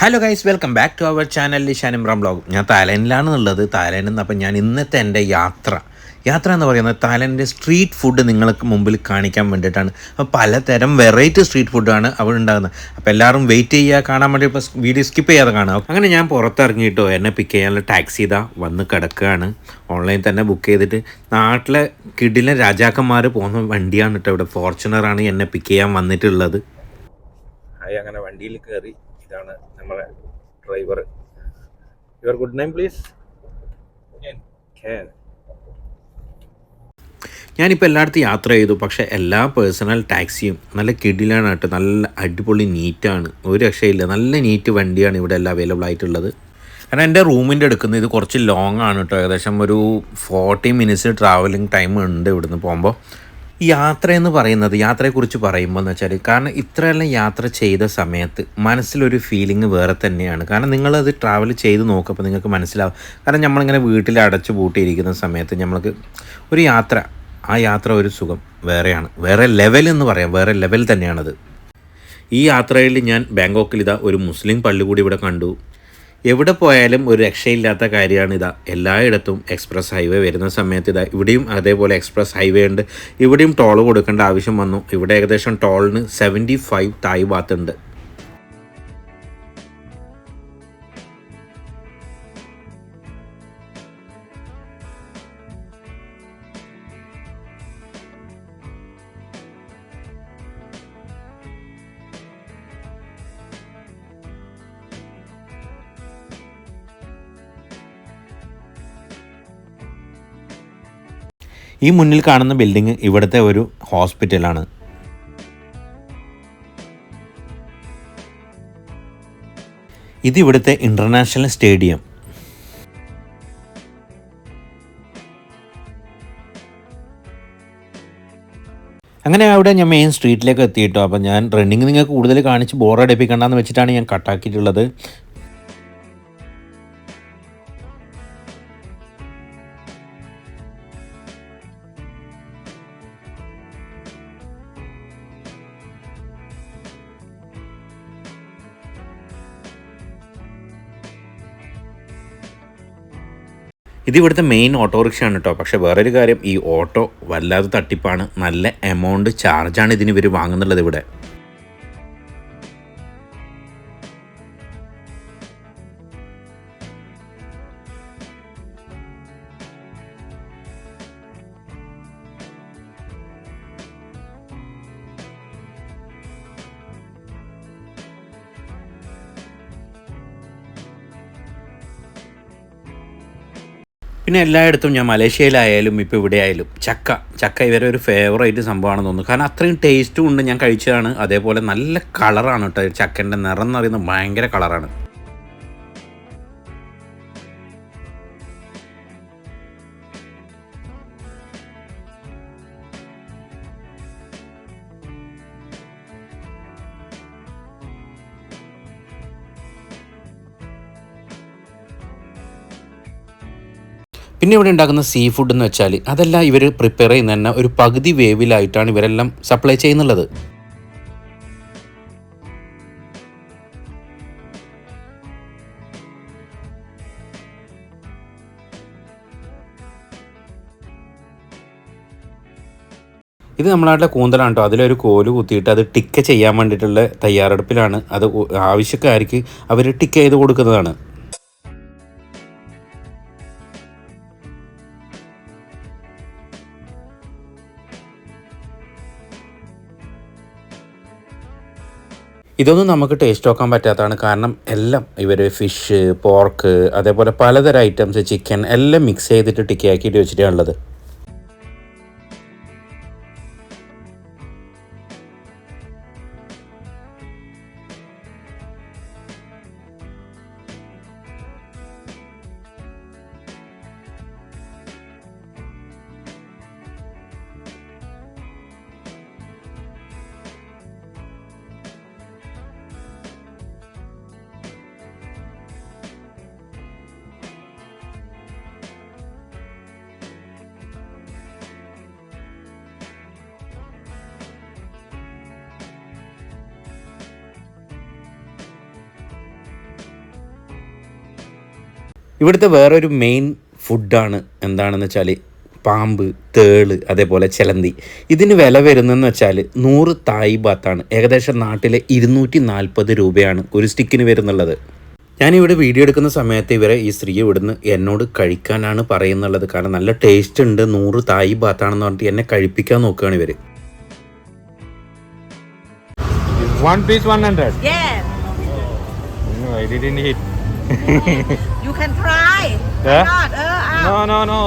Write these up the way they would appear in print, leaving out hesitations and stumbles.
Hello guys, welcome back to our channel Lishan Imran vlog. ഞാൻ തായ്ലാൻഡിലാണുള്ളത്. തായ്ലാൻഡിൽ നിന്ന് അപ്പം ഞാൻ ഇന്നത്തെ എൻ്റെ യാത്ര എന്ന് പറയുന്നത് തായ്ലാൻഡിൻ്റെ സ്ട്രീറ്റ് ഫുഡ് നിങ്ങൾക്ക് മുമ്പിൽ കാണിക്കാൻ വേണ്ടിയിട്ടാണ്. അപ്പോൾ പലതരം വെറൈറ്റി സ്ട്രീറ്റ് ഫുഡാണ് അവിടെ ഉണ്ടാകുന്നത്. അപ്പോൾ എല്ലാവരും വെയിറ്റ് ചെയ്യുക, കാണാൻ വേണ്ടി ഇപ്പോൾ വീഡിയോ സ്കിപ്പ് ചെയ്യാതെ കാണാം. അങ്ങനെ ഞാൻ പുറത്തിറങ്ങിയിട്ടോ എന്നെ പിക്ക് ചെയ്യാനുള്ള ടാക്സി ഇതാ വന്ന് കിടക്കുകയാണ്. ഓൺലൈൻ തന്നെ ബുക്ക് ചെയ്തിട്ട് നാട്ടിലെ കിടിലൻ രാജാക്കന്മാർ പോകുന്ന വണ്ടിയാണ് കേട്ടോ. ഇവിടെ ഫോർച്യൂണറാണ് എന്നെ പിക്ക് ചെയ്യാൻ വന്നിട്ടുള്ളത്. അങ്ങനെ വണ്ടിയിൽ കയറി. ഇതാണ് നമ്മളെ driver. Your good name please? ഞാനിപ്പോൾ എല്ലായിടത്തും യാത്ര ചെയ്തു, പക്ഷേ എല്ലാ പേഴ്സണൽ ടാക്സിയും നല്ല കിടിലാണ് കേട്ടോ. നല്ല അടിപൊളി നീറ്റാണ്, ഒരു രക്ഷയില്ല. നല്ല നീറ്റ് വണ്ടിയാണ് ഇവിടെ എല്ലാം അവൈലബിൾ ആയിട്ടുള്ളത്. കാരണം എൻ്റെ റൂമിൻ്റെ എടുക്കുന്നത് ഇത് കുറച്ച് ലോങ് ആണ് കേട്ടോ. ഏകദേശം ഒരു 40 മിനിറ്റ്സ് ട്രാവലിംഗ് ടൈം ഉണ്ട് ഇവിടുന്ന് പോകുമ്പോൾ. യാത്രയെന്ന് പറയുന്നത്, യാത്രയെക്കുറിച്ച് പറയുമ്പോൾ എന്ന് വെച്ചാൽ, കാരണം ഇത്രയെല്ലാം യാത്ര ചെയ്ത സമയത്ത് മനസ്സിലൊരു ഫീലിംഗ് വേറെ തന്നെയാണ്. കാരണം നിങ്ങളത് ട്രാവൽ ചെയ്ത് നോക്കുമ്പോൾ നിങ്ങൾക്ക് മനസ്സിലാവും. കാരണം നമ്മളിങ്ങനെ വീട്ടിൽ അടച്ചു പൂട്ടിയിരിക്കുന്ന സമയത്ത് നമ്മൾക്ക് ഒരു യാത്ര, ആ യാത്ര ഒരു സുഖം വേറെയാണ്. വേറെ ലെവൽ എന്ന് പറയാം, വേറെ ലെവൽ തന്നെയാണത്. ഈ യാത്രയിൽ ഞാൻ ബാങ്കോക്കിൽ ഇതാ ഒരു മുസ്ലിം പള്ളി കൂടി ഇവിടെ കണ്ടു. എവിടെ പോയാലും ഒരു രക്ഷയില്ലാത്ത കാര്യമാണ് ഇതാ. എല്ലായിടത്തും എക്സ്പ്രസ് ഹൈവേ വരുന്ന സമയത്ത് ഇതാ ഇവിടെയും അതേപോലെ എക്സ്പ്രസ് ഹൈവേ ഉണ്ട്. ഇവിടെയും ടോൾ കൊടുക്കേണ്ട ആവശ്യം വന്നു. ഇവിടെ ഏകദേശം ടോളിന് 75 തായ് ബാത്ത് ഉണ്ട്. ഈ മുന്നിൽ കാണുന്ന ബിൽഡിംഗ് ഇവിടുത്തെ ഒരു ഹോസ്പിറ്റലാണ്. ഇത് ഇവിടുത്തെ ഇൻ്റർനാഷണൽ സ്റ്റേഡിയം. അങ്ങനെ അവിടെ ഞാൻ മെയിൻ സ്ട്രീറ്റിലേക്ക് എത്തിയിട്ടോ. അപ്പോൾ ഞാൻ റണ്ണിങ് നിങ്ങൾക്ക് കൂടുതൽ കാണിച്ച് ബോറടിപ്പിക്കണ്ടെന്ന് വെച്ചിട്ടാണ് ഞാൻ കട്ടാക്കിയിട്ടുള്ളത്. ഇത് ഇവിടുത്തെ മെയിൻ ഓട്ടോറിക്ഷയാണ് കേട്ടോ. പക്ഷേ വേറൊരു കാര്യം, ഈ ഓട്ടോ വല്ലാതെ തട്ടിപ്പാണ്. നല്ല എമൗണ്ട് ചാർജാണ് ഇതിന് ഇവർ വാങ്ങുന്നുള്ളത് ഇവിടെ. പിന്നെ എല്ലായിടത്തും, ഞാൻ മലേഷ്യയിലായാലും ഇപ്പോൾ ഇവിടെ ആയാലും ചക്ക ഇവരെ ഒരു ഫേവറേറ്റ് സംഭവമാണെന്ന് തോന്നുന്നു. കാരണം അത്രയും ടേസ്റ്റും ഉണ്ട്. ഞാൻ കഴിച്ചതാണ്. അതേപോലെ നല്ല കളറാണ് കേട്ടോ. ചക്കൻ്റെ നിറം എന്ന് പറയുന്നത് ഭയങ്കര കളറാണ്. പിന്നെ ഇവിടെ ഉണ്ടാക്കുന്ന സീ ഫുഡ് എന്ന് വെച്ചാൽ അതെല്ലാം ഇവർ പ്രിപ്പയർ ചെയ്യുന്ന തന്നെ ഒരു പകുതി വേവിലായിട്ടാണ് ഇവരെല്ലാം സപ്ലൈ ചെയ്യുന്നുള്ളത്. ഇത് നമ്മളായിട്ടുള്ള കൂന്തലാണ് കേട്ടോ. അതിലൊരു കോല് കുത്തിയിട്ട് അത് ടിക്ക ചെയ്യാൻ വേണ്ടിയിട്ടുള്ള തയ്യാറെടുപ്പിലാണ്. അത് ആവശ്യക്കാർക്ക് അവർ ടിക്ക ചെയ്ത് കൊടുക്കുന്നതാണ്. ഇതൊന്നും നമുക്ക് ടേസ്റ്റ് നോക്കാൻ പറ്റാത്തതാണ്. കാരണം എല്ലാം ഇവർ ഫിഷ്, പോർക്ക്, അതേപോലെ പലതരം ഐറ്റംസ്, ചിക്കൻ എല്ലാം മിക്സ് ചെയ്തിട്ട് ടിക്കയാക്കിയിട്ട് വെച്ചിട്ടാണുള്ളത്. ഇവിടുത്തെ വേറൊരു മെയിൻ ഫുഡാണ് എന്താണെന്ന് വെച്ചാൽ പാമ്പ്, തേള്, അതേപോലെ ചിലന്തി. ഇതിന് വില വരുന്നതെന്ന് വെച്ചാൽ 100 തായ് ബാത്താണ്. ഏകദേശം നാട്ടിലെ 240 രൂപയാണ് ഒരു സ്റ്റിക്കിന് വരുന്നുള്ളത്. ഞാനിവിടെ വീഡിയോ എടുക്കുന്ന സമയത്ത് ഈ സ്ത്രീ ഇവിടുന്ന് എന്നോട് കഴിക്കാനാണ് പറയുന്നുള്ളത്. കാരണം നല്ല ടേസ്റ്റ് ഉണ്ട്, 100 തായ് ബാത്താണെന്ന് പറഞ്ഞിട്ട് എന്നെ കഴിപ്പിക്കാൻ നോക്കുകയാണ് ഇവർ. One piece 100. Yes. No, I didn't eat. You can try. Yeah? Why not? No.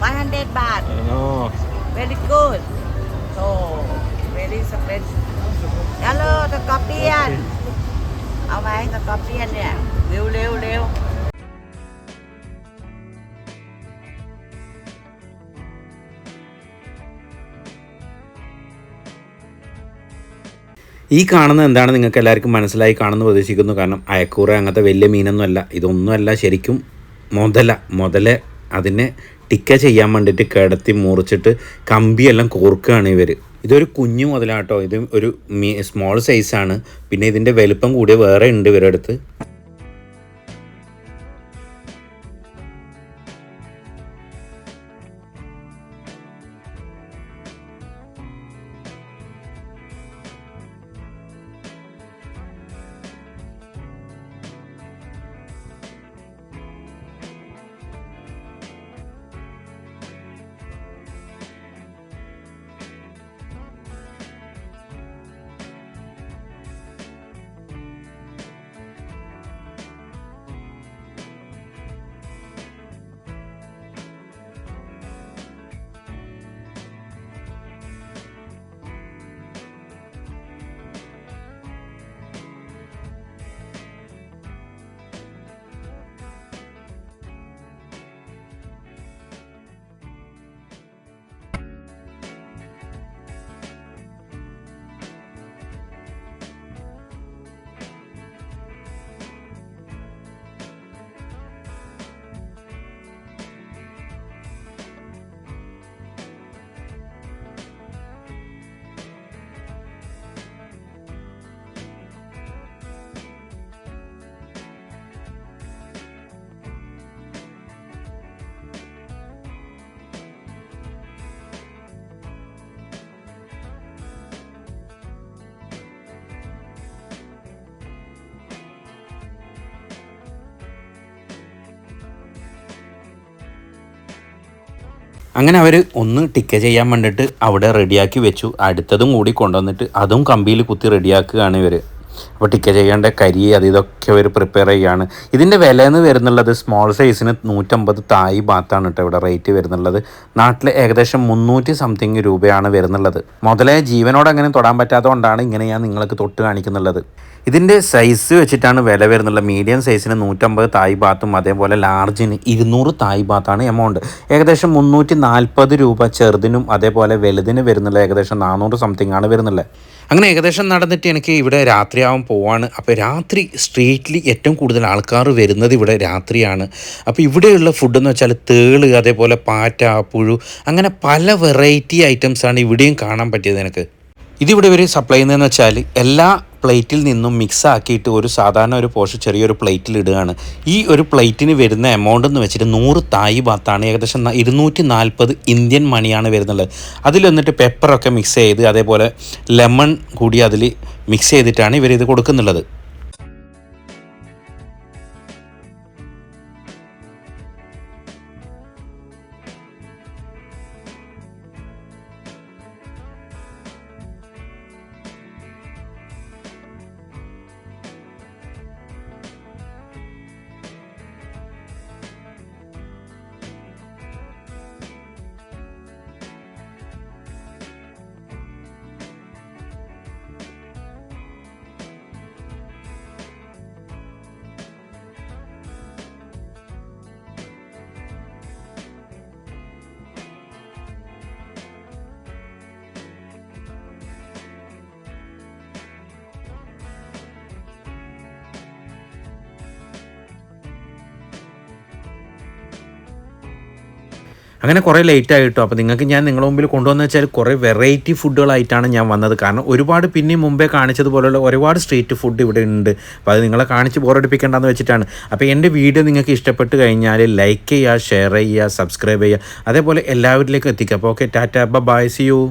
100 baht. No. Very good. So, very special. Hello, the scorpion. เอาไหม the scorpion เนี่ย เร็ว ഈ കാണുന്നത് എന്താണ് നിങ്ങൾക്ക് എല്ലാവർക്കും മനസ്സിലായി കാണുമെന്ന് പ്രതീക്ഷിക്കുന്നു. കാരണം അയക്കൂറ അങ്ങനത്തെ വലിയ മീനൊന്നുമല്ല, ഇതൊന്നുമല്ല. ശരിക്കും മുതല അതിനെ ടിക്ക ചെയ്യാൻ വേണ്ടിയിട്ട് കിടത്തി മുറിച്ചിട്ട് കമ്പിയെല്ലാം കോർക്കുകയാണ് ഇവർ. ഇതൊരു കുഞ്ഞു മുതലാട്ടോ. ഇത് ഒരു സ്മോൾ സൈസാണ്. പിന്നെ ഇതിൻ്റെ വലുപ്പം കൂടിയ വേറെ ഉണ്ട് ഇവരുടെ അടുത്ത്. അങ്ങനെ അവർ ഒന്ന് ടിക്ക ചെയ്യാൻ വേണ്ടിയിട്ട് അവിടെ റെഡിയാക്കി വെച്ചു. അടുത്തതും കൂടി കൊണ്ടുവന്നിട്ട് അതും കമ്പിയിൽ കുത്തി റെഡിയാക്കുകയാണ് ഇവർ. അപ്പോൾ ടിക്ക ചെയ്യേണ്ട കരി ഇതൊക്കെ അവർ പ്രിപ്പയർ ചെയ്യുകയാണ്. ഇതിൻ്റെ വില എന്ന് വരുന്നുള്ളത് സ്മോൾ സൈസിന് 150 തായ് ബാത്താണ് കേട്ടോ ഇവിടെ റേറ്റ് വരുന്നുള്ളത്. നാട്ടിൽ ഏകദേശം 300 സംതിങ് രൂപയാണ് വരുന്നുള്ളത്. മുതലേ ജീവനോട് അങ്ങനെ തൊടാൻ പറ്റാത്തതുകൊണ്ടാണ് ഇങ്ങനെ ഞാൻ നിങ്ങൾക്ക് തൊട്ട് കാണിക്കുന്നുള്ളത്. ഇതിൻ്റെ സൈസ് വെച്ചിട്ടാണ് വില വരുന്നുള്ളത്. മീഡിയം സൈസിന് 150 തായ് ബാത്തും അതേപോലെ ലാർജിന് 200 തായ് ബാത്താണ് എമൗണ്ട്. ഏകദേശം 340 രൂപ ചെറുതിനും അതേപോലെ വലുതിന് വരുന്നുള്ളത് ഏകദേശം 400 സംതിങ് ആണ് വരുന്നുള്ളത്. അങ്ങനെ ഏകദേശം നടന്നിട്ട് എനിക്ക് ഇവിടെ രാത്രിയാവാൻ പോവാണ്. അപ്പോൾ രാത്രി സ്ട്രീറ്റിൽ ഏറ്റവും കൂടുതൽ ആൾക്കാർ വരുന്നത് ഇവിടെ രാത്രിയാണ്. അപ്പോൾ ഇവിടെയുള്ള ഫുഡെന്ന് വെച്ചാൽ തേള്, അതേപോലെ പാറ്റ, പുഴു, അങ്ങനെ പല വെറൈറ്റി ഐറ്റംസാണ് ഇവിടെയും കാണാൻ പറ്റിയത് എനിക്ക്. ഇതിവിടെ ഇവർ സപ്ലൈ ചെയ്യുന്നതെന്ന് വെച്ചാൽ എല്ലാ പ്ലേറ്റിൽ നിന്നും മിക്സ് ആക്കിയിട്ട് ഒരു സാധാരണ ഒരു പോർഷൻ ചെറിയൊരു പ്ലേറ്റിൽ ഇടുകയാണ്. ഈ ഒരു പ്ലേറ്റിന് വരുന്ന എമൗണ്ട് എന്ന് വെച്ചിട്ട് 100 തായ് ബാത്താണ്. ഏകദേശം 240 ഇന്ത്യൻ മണിയാണ് വരുന്നുള്ളത്. അതിൽ വന്നിട്ട് പെപ്പറൊക്കെ മിക്സ് ചെയ്ത് അതേപോലെ ലെമൺ കൂടി അതിൽ മിക്സ് ചെയ്തിട്ടാണ് ഇവരിത് കൊടുക്കുന്നുള്ളത്. അങ്ങനെ കുറേ ലേറ്റ് ആയിട്ടോ. അപ്പോൾ നിങ്ങൾക്ക് ഞാൻ നിങ്ങളുടെ മുമ്പിൽ കൊണ്ടുവന്ന് വെച്ചാൽ കുറേ വെറൈറ്റി ഫുഡുകളായിട്ടാണ് ഞാൻ വന്നത്. കാരണം ഒരുപാട് പിന്നെ മുമ്പേ കാണിച്ചതുപോലെയുള്ള ഒരുപാട് സ്ട്രീറ്റ് ഫുഡ് ഇവിടെ ഉണ്ട്. അപ്പോൾ അത് നിങ്ങളെ കാണിച്ച് ബോറടിപ്പിക്കേണ്ടെന്ന് വെച്ചിട്ടാണ്. അപ്പോൾ എൻ്റെ വീഡിയോ നിങ്ങൾക്ക് ഇഷ്ടപ്പെട്ട് കഴിഞ്ഞാൽ ലൈക്ക് ചെയ്യുക, ഷെയർ ചെയ്യുക, സബ്സ്ക്രൈബ് ചെയ്യുക, അതേപോലെ എല്ലാവരിലേക്കും എത്തിക്കുക. അപ്പോൾ okay, tata, bye, see U.